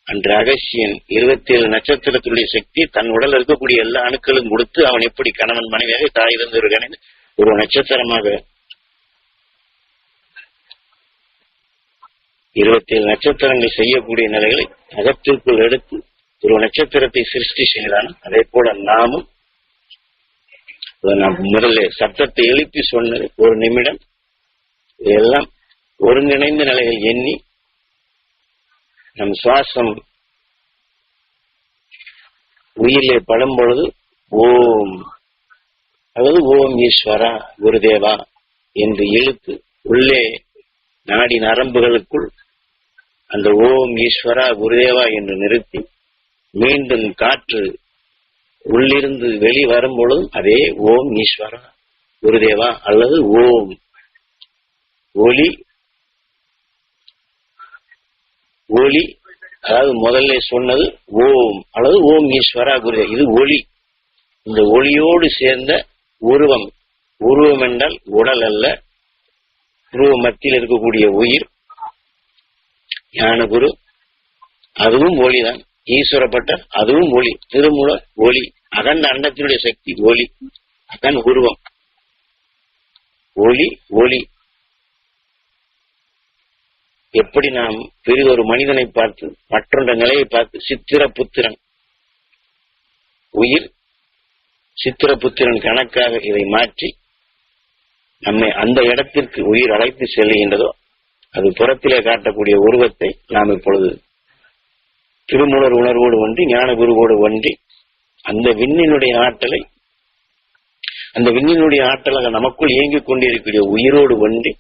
அன்று அகசியன் 27 நட்சத்திரத்துடைய சக்தி தன் உடல் இருக்கக்கூடிய எல்லா அணுக்களும் கொடுத்து அவன் எப்படி கணவன் மனைவியாக தாய் இருந்து ஒரு நட்சத்திரமாக 27 நட்சத்திரங்கள் செய்யக்கூடிய நிலைகளை அகத்திற்குள் எடுத்து ஒரு நட்சத்திரத்தை சிருஷ்டி செய்தான். அதே போல நாமும் நாம் முதல்ல சத்தத்தை எழுப்பி சொன்னது ஒரு நிமிடம் எல்லாம் ஒருங்கிணைந்த நிலைகள் எண்ணி நம் சுவாசம் உயிரிலே படும் பொழுது ஓம், அதாவது ஓம் ஈஸ்வரா குருதேவா என்று இழுத்து உள்ளே நாடி நரம்புகளுக்குள் அந்த ஓம் ஈஸ்வரா குருதேவா என்று நிறுத்தி மீண்டும் காற்று உள்ளிருந்து வெளி வரும் பொழுதும் அதே ஓம் ஈஸ்வரா குருதேவா அல்லது ஓம் ஒளி, அதாவது முதல்ல சொன்னது ஓம் அல்லது ஓம் ஈஸ்வரா குருதேவா, இது ஒளி. இந்த ஒளியோடு சேர்ந்த உருவம், உருவம் என்றால் உடல் அல்ல, உருவ மத்தியில் இருக்கக்கூடிய உயிர் ஞானகுரு, அதுவும் ஒளிதான். ஈஸ்வரப்பட்டர் அதுவும் ஒளி. திருமூல ஒளி, அகண்ட அண்டத்தினுடைய சக்தி ஒளி, அதான் உருவம். ஒளி எப்படி நாம் பெரிய ஒரு மனிதனை பார்த்து மற்றொன்ற நிலையை பார்த்து சித்திரபுத்திரன் உயிர், சித்திரபுத்திரன் கணக்காக இதை மாற்றி நம்மை அந்த இடத்திற்கு உயிர் அழைத்து செல்லுகின்றதோ அது புறத்திலே காட்டக்கூடிய உருவத்தை நாம் இப்பொழுது திருமூலர் உணர்வோடு ஒன்றி ஞான குருவோடு ஒன்றி அந்த விண்ணினுடைய ஆற்றலை, அந்த விண்ணினுடைய ஆற்றலாக நமக்குள் இயங்கிக் கொண்டிருக்கிற உயிரோடு ஒன்றி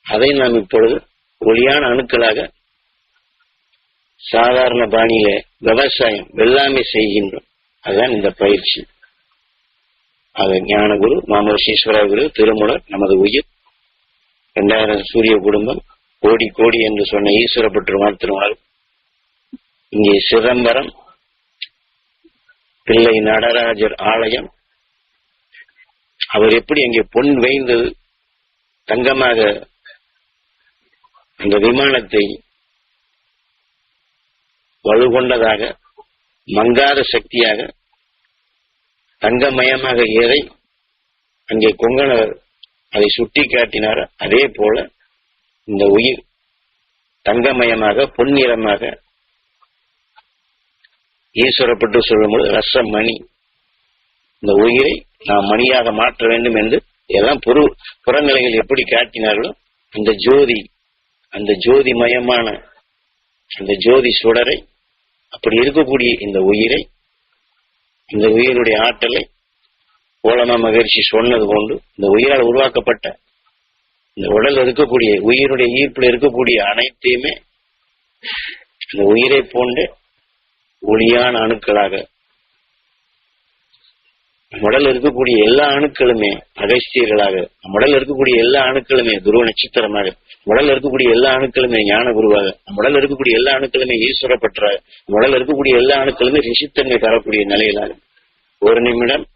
அதை நாம் இப்பொழுது ஒளியான அணுக்களாக சாதாரண பாணியில விவசாயம் வெள்ளாமை செய்கின்றோம். அதுதான் இந்த பயிற்சி. ஆக ஞானகுரு, மாமகர்ஷீஸ்வர குரு, திருமூலர், நமது உயிர், 2000 சூரிய குடும்பம், கோடி கோடி என்று சொன்ன ஈஸ்வரப்பற்று மாத்திரமாகும். இங்கே சிதம்பரம் பிள்ளை நடராஜர் ஆலயம், அவர் எப்படி அங்கே பொன் வைந்தது தங்கமாக அந்த விமானத்தை வலுகொண்டதாக மங்காத சக்தியாக தங்கமயமாக ஏறை அங்கே கொங்கணவர் அதை சுட்டி காட்டினார். அதே போல இந்த உயிர் தங்கமயமாக பொன்னிறமாக ஈஸ்வரப்பட்டு சொல்லும்போது ரசமணி, இந்த உயிரை நாம் மணியாக மாற்ற வேண்டும் என்று எல்லாம் புறநிலைகள் எப்படி காட்டினார்களோ அந்த ஜோதி, அந்த ஜோதிமயமான அந்த ஜோதி சுடரை, அப்படி இருக்கக்கூடிய இந்த உயிரை, இந்த உயிருடைய ஆற்றலை கோலமா மகரிஷி சொன்னது போன்று இந்த உயிரால் உருவாக்கப்பட்ட இந்த உடல் இருக்கக்கூடிய உயிருடைய ஈர்ப்பில் இருக்கக்கூடிய அனைத்தையுமே இந்த உயிரை போன்ற ஒளியான அணுக்களாக உடல் இருக்கக்கூடிய எல்லா அணுக்களுமே அகஸ்தியர்களாக, உடல் இருக்கக்கூடிய எல்லா அணுக்களுமே துருவ நட்சத்திரமாக, உடல் இருக்கக்கூடிய எல்லா அணுக்களுமே ஞான குருவாக, உடல் இருக்கக்கூடிய எல்லா அணுக்களுமே ஈஸ்வரப்பற்றாக, உடல் இருக்கக்கூடிய எல்லா அணுக்களுமே ரிஷித்தன்மை தரக்கூடிய நிலையிலாக ஒரு நிமிடம்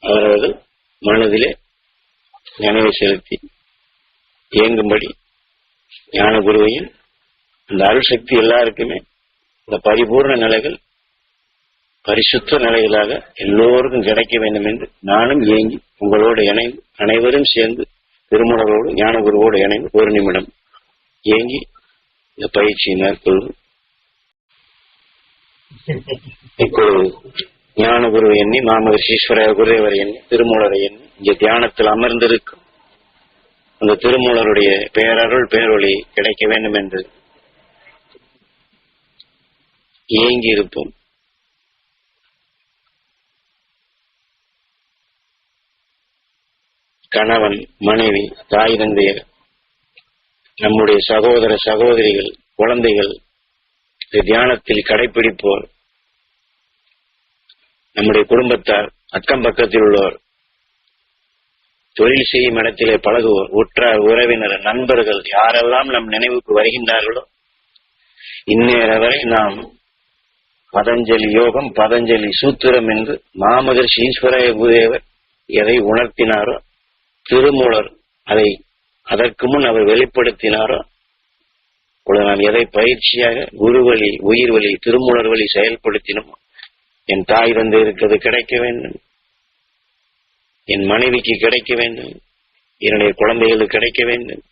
அவர்கள் மனதிலே நினைவு செலுத்தி இயங்கும்படி ஞான குருவையும் அந்த அருள் சக்தி எல்லாருக்குமே இந்த பரிபூர்ண நிலைகள் பரிசுத்த நிலைகளாக எல்லோருக்கும் கிடைக்க வேண்டும் என்று நானும் ஏங்கி உங்களோடு இணைந்து அனைவரும் சேர்ந்து திருமூலரோடு ஞான குருவோடு இணைந்து ஒரு நிமிடம் ஏங்கி இந்த பயிற்சியை மேற்கொள்ளும். இப்பொழுது ஞான குருவை எண்ணி, மாமகர்ஷீஸ்வர குருதேவரை எண்ணி, திருமூலரை எண்ணி இங்கே தியானத்தில் அமர்ந்திருக்கும் அந்த திருமூலருடைய பேரருள் பேரொளி கிடைக்க வேண்டும் என்று ஏங்கி இருப்போம். கணவன், மனைவி, தாய், தந்தையர், நம்முடைய சகோதர சகோதரிகள், குழந்தைகள் தியானத்தில் கடைபிடிப்போர், நம்முடைய குடும்பத்தார், அக்கம் பக்கத்தில் உள்ளோர், தொழில் செய்யும் இடத்திலே பழகுவோர், உற்றார், உறவினர், நண்பர்கள் யாரெல்லாம் நம் நினைவுக்கு வருகின்றார்களோ இந்நேர வரை நாம் பதஞ்சலி யோகம், பதஞ்சலி சூத்திரம் என்று மாமகர்ஷி ஈஸ்வர குருதேவர் எதை உணர்த்தினாரோ, திருமூலர் அதை அதற்கு முன் அவர் வெளிப்படுத்தினாரோ, நாம் எதை பயிற்சியாக குருவழி, உயிர் வழி, திருமூலர் வழி செயல்படுத்தினோமோ, என் தாய் தந்தையருக்கு அது கிடைக்க வேண்டும், என் மனைவிக்கு கிடைக்க வேண்டும், என்னுடைய குழந்தைகளுக்கு கிடைக்க வேண்டும்,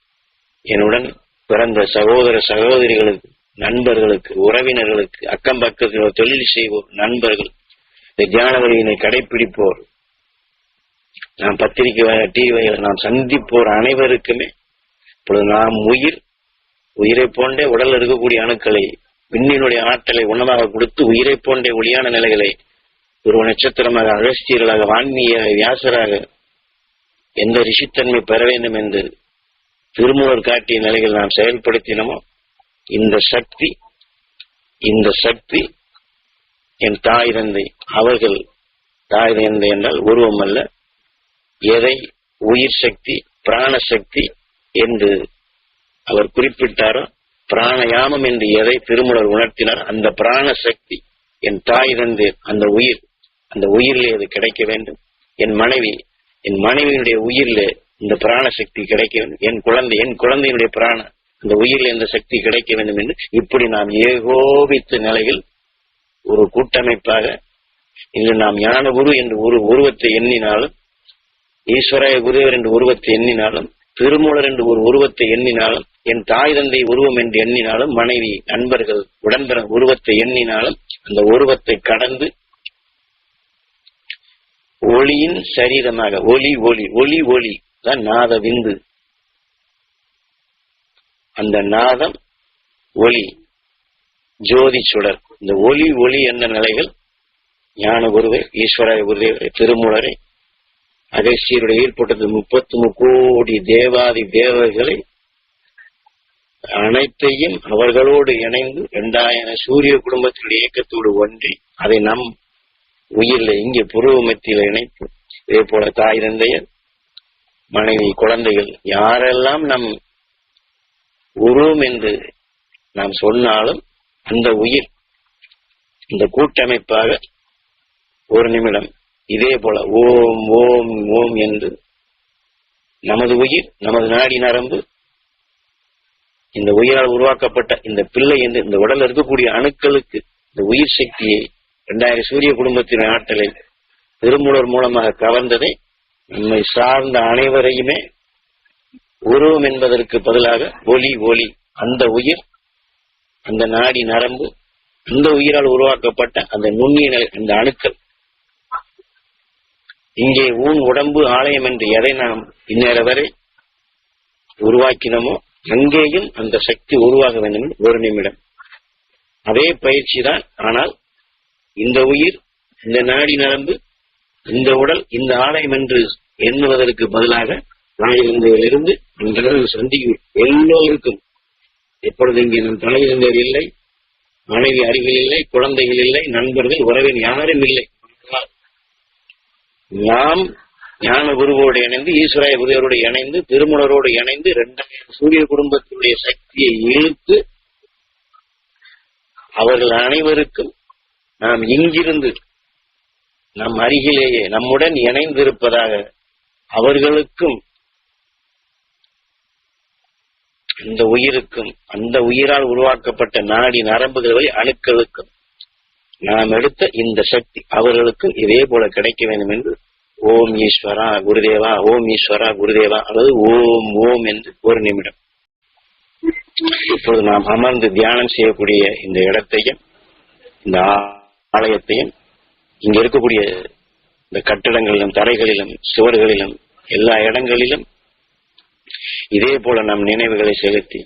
என்னுடன் பிறந்த சகோதர சகோதரிகளுக்கு, நண்பர்களுக்கு, உறவினர்களுக்கு, அக்கம் பக்கத்தில் தொழில் செய்வோர், நண்பர்கள், இந்த தியான வழியினை கடைபிடிப்போர், நாம் பத்திரிகை டிவிகளை நாம் சந்திப்போர் அனைவருக்குமே இப்பொழுது நாம் உயிரை போன்றே உடல் இருக்கக்கூடிய அணுக்களை, விண்ணினுடைய ஆற்றலை உணவாக கொடுத்து உயிரை போன்றே ஒளியான நிலைகளை ஒரு நட்சத்திரமாக, அகஸ்தியர்களாக, வான்மீக வியாசராக எந்த ரிஷித்தன்மை பெற வேண்டும் என்று திருமூலர் காட்டிய நிலைகள் நாம் செயல்படுத்தினோமோ, இந்த சக்தி என் தாய் தந்தை, அவர்கள் தாய் தந்தை என்றால் உருவம் அல்ல, எதை உயிர் சக்தி, பிராணசக்தி என்று அவர் குறிப்பிட்டாரோ, பிராணயாமம் என்று எதை திருமூலர் உணர்த்தினார், அந்த பிராணசக்தி என் தாய் தந்தை, அந்த உயிரிலே அது கிடைக்க வேண்டும். என் மனைவியினுடைய உயிரிலே இந்த பிராணசக்தி கிடைக்க வேண்டும். என் குழந்தையினுடைய அந்த உயிரில் இந்த சக்தி கிடைக்க வேண்டும் என்று இப்படி நாம் ஏகோபித்த நிலையில் ஒரு கூட்டமைப்பாக இன்று நாம் ஞானகுரு என்று ஒரு உருவத்தை எண்ணினாலும், ஈஸ்வராய குருவர் என்று உருவத்தை எண்ணினாலும், திருமூலர் என்று ஒரு உருவத்தை எண்ணினாலும், என் தாய் தந்தை உருவம் என்று எண்ணினாலும், மனைவி, நண்பர்கள், உடன்பிற உருவத்தை எண்ணினாலும், அந்த உருவத்தை கடந்து ஒளியின் சரீரமாக ஒளி தான் நாத விந்து. அந்த நாதம் ஒளி, ஜோதி சுடர். இந்த ஒளி என்ற நிலைகள் ஞான குருவை, ஈஸ்வராய குருதேவரை, திருமூலரை, அகஸ்தியருடைய ஈர்ப்பட்டது 33 கோடி தேவாதி தேவர்களை அனைத்தையும் அவர்களோடு இணைந்து 2000 சூரிய குடும்பத்தினுடைய இயக்கத்தோடு ஒன்றி அதை நம் உயிரில் இங்கே புருவ மத்தியில் இணைத்து, இதே போல தாய் தந்தையர், மனைவி, குழந்தைகள் யாரெல்லாம் நம் உருவம் என்று நாம் சொன்னாலும் அந்த உயிர் இந்த கூட்டமைப்பாக ஒரு நிமிடம் இதே போல ஓம் ஓம் ஓம் என்று நமது உயிர், நமது நாடி நரம்பு, இந்த உயிரால் உருவாக்கப்பட்ட இந்த பிள்ளை என்று இந்த உடல் இருக்கக்கூடிய அணுக்களுக்கு இந்த உயிர் சக்தியை 2000 சூரிய குடும்பத்தின் ஆற்றலை திருமூலர் மூலமாக கவர்ந்ததை நம்மை சார்ந்த அனைவரையுமே உருவம் என்பதற்கு பதிலாக ஒளி, அந்த உயிர், அந்த நாடி நரம்பு, அந்த உயிரால் உருவாக்கப்பட்ட அந்த நுண்ணிய அந்த அணுக்கள், இங்கே உடம்பு ஆலயம் என்று எதை நாம் இந்நேர வரை உருவாக்கினோமோ அங்கேயும் அந்த சக்தி உருவாக வேண்டும். ஒரு நிமிடம் அதே பயிற்சி தான். ஆனால் இந்த உயிர், இந்த நாடி நரம்பு, இந்த உடல், இந்த ஆலயம் என்று எண்ணுவதற்கு பதிலாக தாயிலிருந்து சந்திக்கும் எல்லோருக்கும் எப்பொழுது இங்கே நம் தலையிலிருந்தவர் இல்லை, மனைவி அருகில் இல்லை, குழந்தைகள் இல்லை, நண்பர்கள், உறவின் யாரும் இல்லை. நாம் ஞான குருவோடு இணைந்து, ஈஸ்வராய குருவோடு இணைந்து, திருமூலரோடு இணைந்து 2000 சூரிய குடும்பத்தினுடைய சக்தியை இழுத்து அவர்கள் அனைவருக்கும் நாம் இங்கிருந்து நம் அருகிலேயே நம்முடன் இணைந்திருப்பதாக அவர்களுக்கும் இந்த உயிருக்கும் அந்த உயிரால் உருவாக்கப்பட்ட நாடி நரம்புகள் வரை அணுக்களுக்கும் நாம் எடுத்த இந்த சக்தி அவர்களுக்கும் இதே போல கிடைக்க வேண்டும் என்று ஓம் ஈஸ்வரா குருதேவா, ஓம் ஈஸ்வரா குருதேவா, அல்லது ஓம் ஓம் என்று ஒரு நிமிடம் இப்போது நாம் அமர்ந்து தியானம் செய்யக்கூடிய இந்த இடத்தையும் இந்த ஆலயத்தையும் இங்க இருக்கக்கூடிய இந்த கட்டிடங்களிலும் தரைகளிலும் சுவர்களிலும் எல்லா இடங்களிலும் இதே போல நம் நினைவுகளை செலுத்தி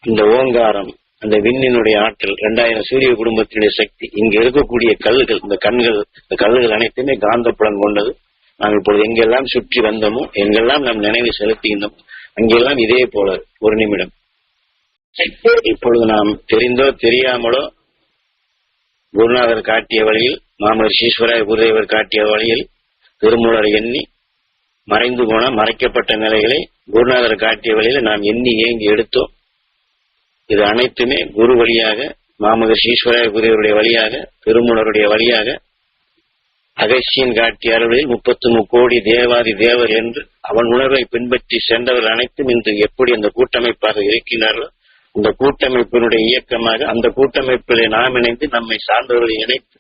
இந்த ஓங்காரம், அந்த விண்ணினுடைய ஆற்றல், 2000 சூரிய குடும்பத்தினுடைய சக்தி, இங்க இருக்கக்கூடிய கல்லுகள், இந்த கல்லுகள் அனைத்துமே காந்த புலன் கொண்டது. நாம் இப்பொழுது எங்கெல்லாம் சுற்றி வந்தோமோ, எங்கெல்லாம் நம் நினைவை செலுத்துகின்றோம், அங்கெல்லாம் இதே போல ஒரு நிமிடம். இப்பொழுது நாம் தெரிந்தோ தெரியாமலோ குருநாதர் காட்டிய வழியில், மாமகரிஷி ஈஸ்வராய குருதேவர் காட்டிய வழியில் திருமூலர் எண்ணி மறைந்து போன மறைக்கப்பட்ட நிலைகளை குருநாதர் காட்டிய வழியில நாம் எண்ணி ஏங்கி எடுத்தோம். இது அனைத்துமே குரு வழியாக, மாமகரிஷி ஈஸ்வராய குருதேவருடைய வழியாக, திருமூலருடைய வழியாக, அகசியன் காட்டிய அருளில் 33 கோடி தேவாதி தேவர் என்று அவன் உணர்வை பின்பற்றி சென்றவர்கள் அனைத்தும் இன்று எப்படி அந்த கூட்டமைப்பாக இருக்கின்றார்களோ, இந்த கூட்டமைப்பினுடைய இயக்கமாக, அந்த கூட்டமைப்பிலே நாம் இணைந்து நம்மை சார்ந்தவர்களை இணைத்து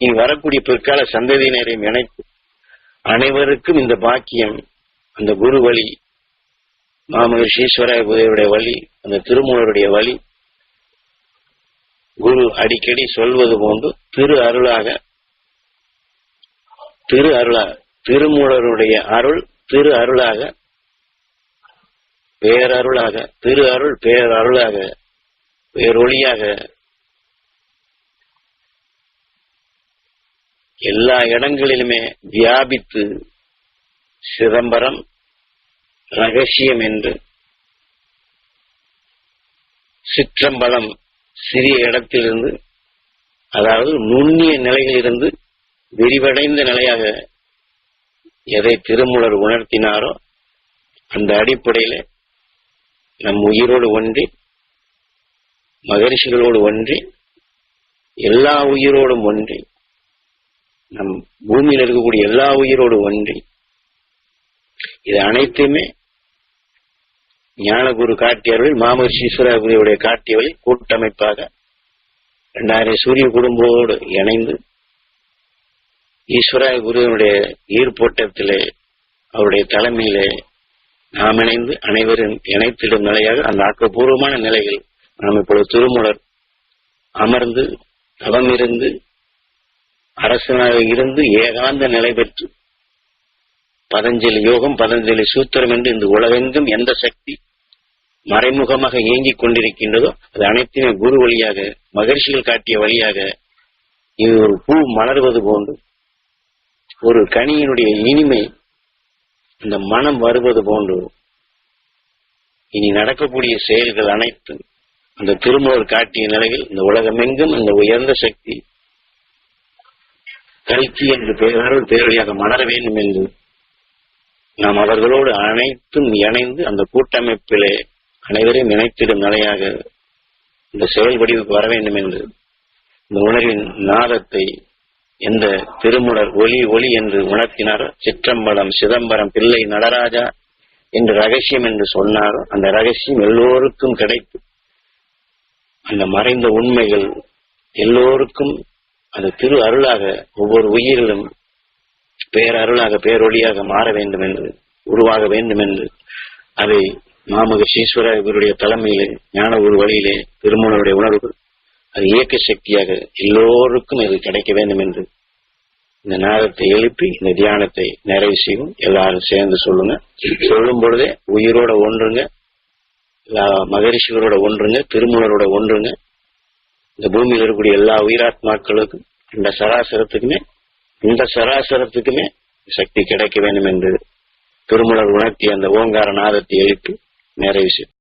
இனி வரக்கூடிய பிற்கால சந்ததியினரையும் இணைத்து அனைவருக்கும் இந்த பாக்கியம், அந்த குரு வழி, மாமகரிஷி ஈஸ்வராய குருதேவருடைய வழி, அந்த திருமூலருடைய வழி, குரு அடிக்கடி சொல்வது போன்று திரு அருளாக, திருமூலருடைய அருள் திரு அருளாக, பேரருளாக, திரு அருள் பேரருளாக, பேரொளியாக எல்லா இடங்களிலுமே வியாபித்து சிதம்பரம் ரகசியம் என்று, சிற்றம்பலம் சிறிய இடத்திலிருந்து, அதாவது நுண்ணிய நிலையிலிருந்து விரிவடைந்த நிலையாக எதை திருமூலர் உணர்த்தினாரோ அந்த அடிப்படையில நம் உயிரோடு ஒன்றி, மகரிஷிகளோடு ஒன்றி, எல்லா உயிரோடும் ஒன்றி, நம் பூமியில் இருக்கக்கூடிய எல்லா உயிரோடு ஒன்றி, இது அனைத்துமே ஞானகுரு காட்டியவர்கள், மாமகரிஷி ஈஸ்வராய குருவுடைய காட்டியவர்கள் கூட்டமைப்பாக 2000 சூரிய குடும்போடு இணைந்து ஈஸ்வராய குருவினுடைய ஈர்ப்போட்டத்திலே, அவருடைய தலைமையிலே நாம் இணைந்து அனைவரும் இணைத்திடும் நிலையாக அந்த ஆக்கப்பூர்வமான நிலையில் நாம் இப்பொழுது திருமூலர் அமர்ந்து தவம் இருந்து அரசனாக இருந்து ஏகாந்த நிலை பெற்று பதஞ்சலி யோகம், பதஞ்சலி சூத்திரம் என்று இந்த உலகெங்கும் எந்த சக்தி மறைமுகமாக இயங்கிக் கொண்டிருக்கின்றதோ அது அனைத்துமே குரு வழியாக, மகரிஷிகள் காட்டிய வழியாக, இது ஒரு பூ மலர்வது போன்று, ஒரு கனியினுடைய இனிமை இந்த மனம் வருவது போன்று இனி நடக்கக்கூடிய செயல்கள் அனைத்தும் அந்த திருமூலர் காட்டிய நிலையில் இந்த உலகமெங்கும் அந்த உயர்ந்த சக்தி கல்கி என்று பேரருள் பேரொழியாக மலர வேண்டும் என்று நாம் அவர்களோடு அனைத்தும் இணைந்து அந்த கூட்டமைப்பிலே அனைவரையும் இணைத்திடும் நிலையாக இந்த செயல் வடிவுக்கு வர வேண்டும் என்று இந்த உணர்வின் நாதத்தை எந்த திருமூலர் ஒளி ஒளி என்று உணர்த்தினாரோ, சிற்றம்பலம் சிதம்பரம் பிள்ளை நடராஜா என்று ரகசியம் என்று சொன்னாரோ, அந்த ரகசியம் எல்லோருக்கும் கிடைத்து அந்த மறைந்த உண்மைகள் எல்லோருக்கும் அது திரு அருளாக ஒவ்வொரு உயிரிலும் பேரருளாக பேரொழியாக மாற வேண்டும் என்று, உருவாக வேண்டும் என்று அதை மாமகரிஷி ஈஸ்வராய குருவுடைய தலைமையிலே, ஞான குரு வழியிலே திருமூலருடைய உணர்வுகள் அது இயக்க சக்தியாக எல்லோருக்கும் அது கிடைக்க வேண்டும் என்று இந்த நாதத்தை எழுப்பி இந்த தியானத்தை நிறைவு செய்வோம். எல்லாரும் சேர்ந்து சொல்லுங்க. சொல்லும் பொழுதே உயிரோட ஒன்றுங்க, மகரிஷிகளோட ஒன்றுங்க, திருமூலரோட ஒன்றுங்க. இந்த பூமியில் இருக்கக்கூடிய எல்லா உயிராத்மாக்களுக்கும் இந்த சராசரத்துக்குமே சக்தி கிடைக்க வேண்டும் என்று திருமூலர் உணர்த்தி அந்த ஓங்கார நாதத்தை எழுப்பி நிறைவு செய்யும்.